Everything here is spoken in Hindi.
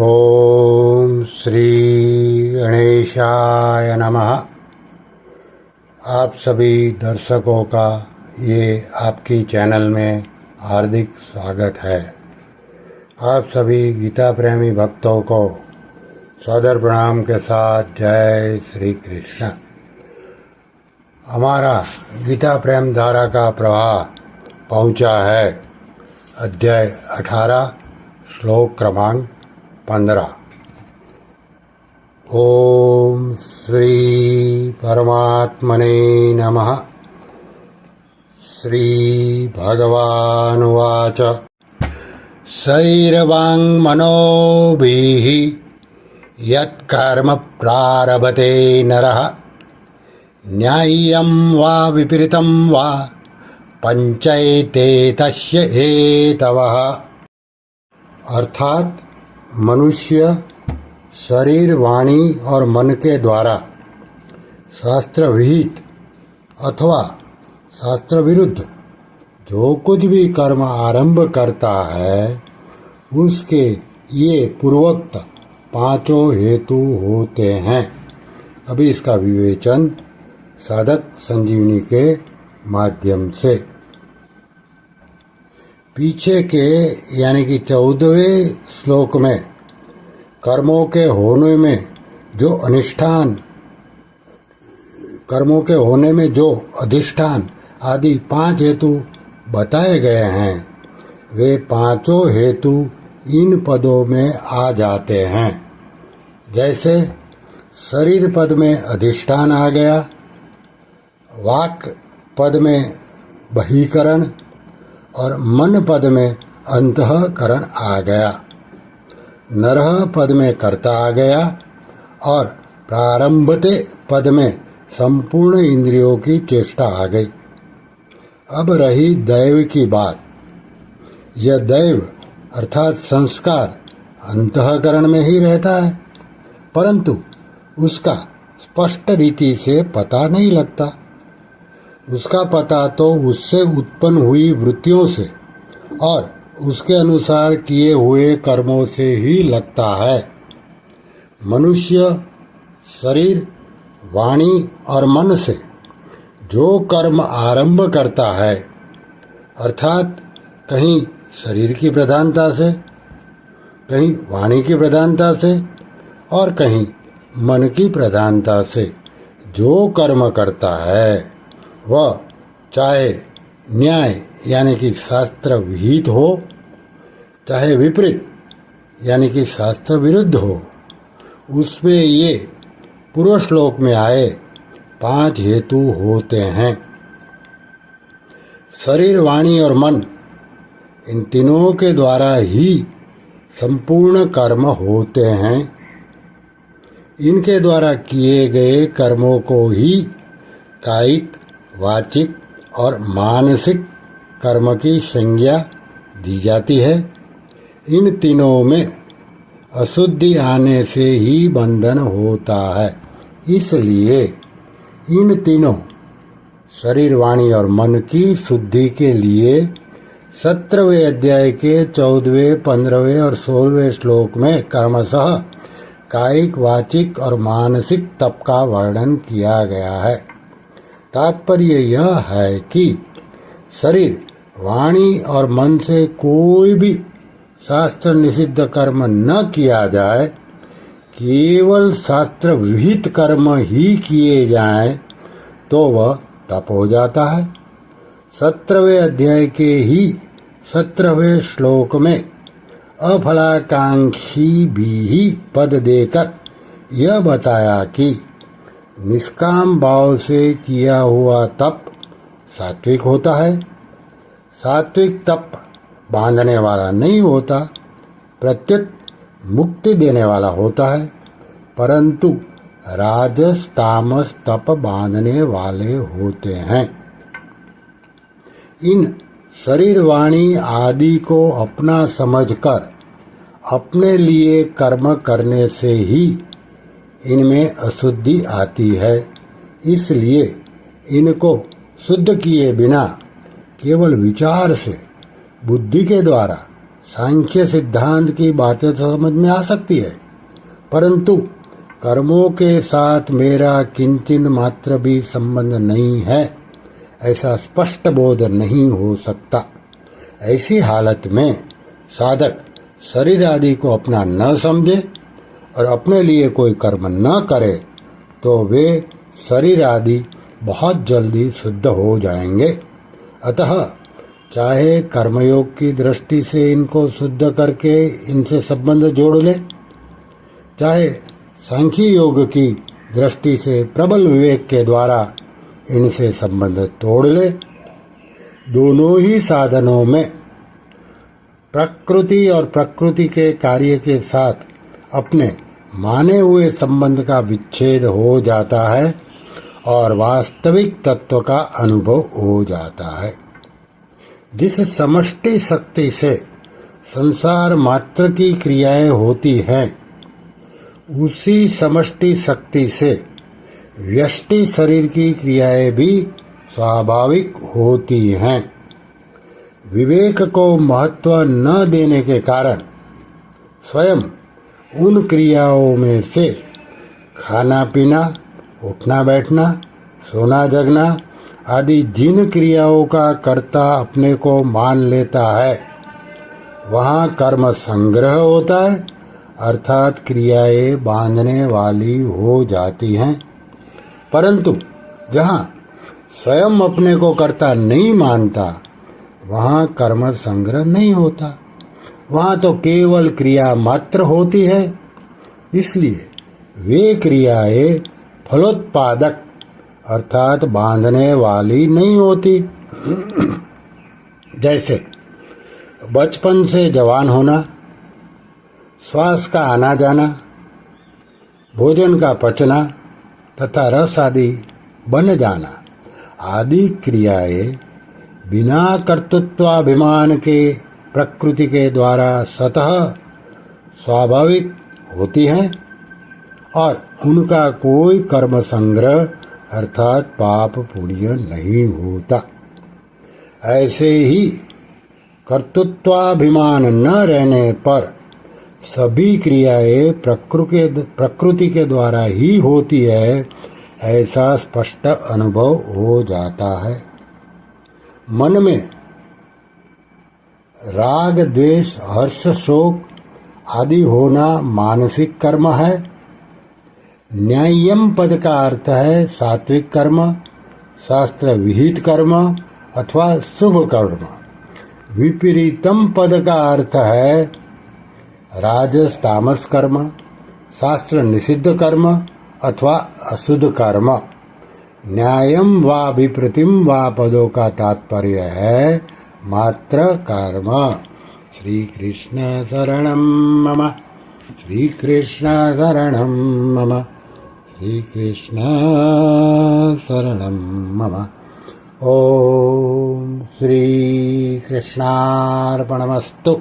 ओम श्री गणेशाय नमः। आप सभी दर्शकों का ये आपकी चैनल में हार्दिक स्वागत है। आप सभी गीता प्रेमी भक्तों को सादर प्रणाम के साथ जय श्री कृष्ण। हमारा गीता प्रेम धारा का प्रवाह पहुंचा है अध्याय 18 श्लोक क्रमांक 15। ओम श्री परमात्मने नमः। श्री भगवानुवाच शरीरवाङ् मनोभिः यत्कर्म प्रारभते नरः न्याय्यं वा विपरीतं वा पंचैते तस्य हेतवः। अर्थात मनुष्य शरीर, वाणी और मन के द्वारा शास्त्र विहित अथवा शास्त्र विरुद्ध जो कुछ भी कर्म आरंभ करता है उसके ये पूर्वोक्त पांचों हेतु होते हैं। अभी इसका विवेचन साधक संजीवनी के माध्यम से पीछे के यानी कि 14वें श्लोक में कर्मों के होने में जो अनिष्ठान, कर्मों के होने में जो अधिष्ठान आदि 5 हेतु बताए गए हैं वे पांचों हेतु इन पदों में आ जाते हैं। जैसे शरीर पद में अधिष्ठान आ गया, वाक पद में बहिकरण और मन पद में अंतःकरण आ गया। नरह पद में कर्ता आ गया और प्रारंभते पद में संपूर्ण इंद्रियों की चेष्टा आ गई। अब रही दैव की बात। यह दैव अर्थात संस्कार अंतःकरण में ही रहता है, परंतु उसका स्पष्ट रीति से पता नहीं लगता। उसका पता तो उससे उत्पन्न हुई वृत्तियों से और उसके अनुसार किए हुए कर्मों से ही लगता है। मनुष्य शरीर, वाणी और मन से जो कर्म आरंभ करता है, अर्थात कहीं शरीर की प्रधानता से, कहीं वाणी की प्रधानता से और कहीं मन की प्रधानता से जो कर्म करता है वह चाहे न्याय यानी कि शास्त्र विहित हो, चाहे विपरीत यानी कि शास्त्र विरुद्ध हो, उसमें ये पूर्व श्लोक में आए 5 हेतु होते हैं। शरीर, वाणी और मन इन तीनों के द्वारा ही संपूर्ण कर्म होते हैं। इनके द्वारा किए गए कर्मों को ही कायिक, वाचिक और मानसिक कर्म की संज्ञा दी जाती है। इन तीनों में अशुद्धि आने से ही बंधन होता है। इसलिए इन तीनों शरीर, वाणी और मन की शुद्धि के लिए 17वें अध्याय के 14वें, 15वें और 16वें श्लोक में क्रमशः कायिक, वाचिक और मानसिक तप का वर्णन किया गया है। तात्पर्य यह है कि शरीर, वाणी और मन से कोई भी शास्त्र निषिद्ध कर्म न किया जाए, केवल शास्त्र विहित कर्म ही किए जाएं तो वह तप हो जाता है। 17वें अध्याय के ही 17वें श्लोक में अफलाकांक्षी भी ही पद देकर यह बताया कि निष्काम भाव से किया हुआ तप सात्विक होता है। सात्विक तप बांधने वाला नहीं होता, प्रत्युत मुक्ति देने वाला होता है, परंतु राजस तामस तप बांधने वाले होते हैं। इन शरीर, वाणी आदि को अपना समझकर अपने लिए कर्म करने से ही इनमें अशुद्धि आती है। इसलिए इनको शुद्ध किए बिना केवल विचार से, बुद्धि के द्वारा सांख्य सिद्धांत की बातें तो समझ में आ सकती है, परंतु कर्मों के साथ मेरा किंचिन मात्र भी संबंध नहीं है, ऐसा स्पष्ट बोध नहीं हो सकता। ऐसी हालत में साधक शरीर आदि को अपना न समझे और अपने लिए कोई कर्म न करे तो वे शरीर आदि बहुत जल्दी शुद्ध हो जाएंगे। अतः चाहे कर्मयोग की दृष्टि से इनको शुद्ध करके इनसे संबंध जोड़ ले, चाहे सांख्य योग की दृष्टि से प्रबल विवेक के द्वारा इनसे संबंध तोड़ ले, दोनों ही साधनों में प्रकृति और प्रकृति के कार्य के साथ अपने माने हुए संबंध का विच्छेद हो जाता है और वास्तविक तत्व का अनुभव हो जाता है। जिस समष्टि शक्ति से संसार मात्र की क्रियाएं होती हैं, उसी समष्टि शक्ति से व्यष्टि शरीर की क्रियाएं भी स्वाभाविक होती हैं। विवेक को महत्व न देने के कारण स्वयं उन क्रियाओं में से खाना पीना, उठना बैठना, सोना जगना आदि जिन क्रियाओं का कर्ता अपने को मान लेता है, वहाँ कर्म संग्रह होता है, अर्थात क्रियाएं बांधने वाली हो जाती हैं। परंतु जहाँ स्वयं अपने को कर्ता नहीं मानता, वहाँ कर्म संग्रह नहीं होता, वहाँ तो केवल क्रिया मात्र होती है। इसलिए वे क्रियाएं फलोत्पादक अर्थात बांधने वाली नहीं होती। जैसे बचपन से जवान होना, श्वास का आना जाना, भोजन का पचना तथा रस आदि बन जाना आदि क्रियाएं बिना कर्तृत्वाभिमान के प्रकृति के द्वारा स्वतः स्वाभाविक होती हैं और उनका कोई कर्म संग्रह अर्थात पाप पुण्य नहीं होता। ऐसे ही कर्तृत्वाभिमान न रहने पर सभी क्रियाएं प्रकृति के द्वारा ही होती है, ऐसा स्पष्ट अनुभव हो जाता है। मन में राग, द्वेष, हर्ष, शोक आदि होना मानसिक कर्म है। न्याय्यम पद का अर्थ है सात्विक कर्म, शास्त्र विहित कर्म अथवा शुभ कर्म। विपरीतम पद का अर्थ है राजस तामस कर्म, शास्त्र निषिद्ध कर्म अथवा अशुद्ध कर्म। न्यायम वा विपरीतिम वा पदों का तात्पर्य है मात्र कर्म। श्री कृष्ण शरणं मम, श्री कृष्ण शरणं मम, श्री कृष्ण शरणं मम। ओम श्री कृष्णार्पणमस्तु।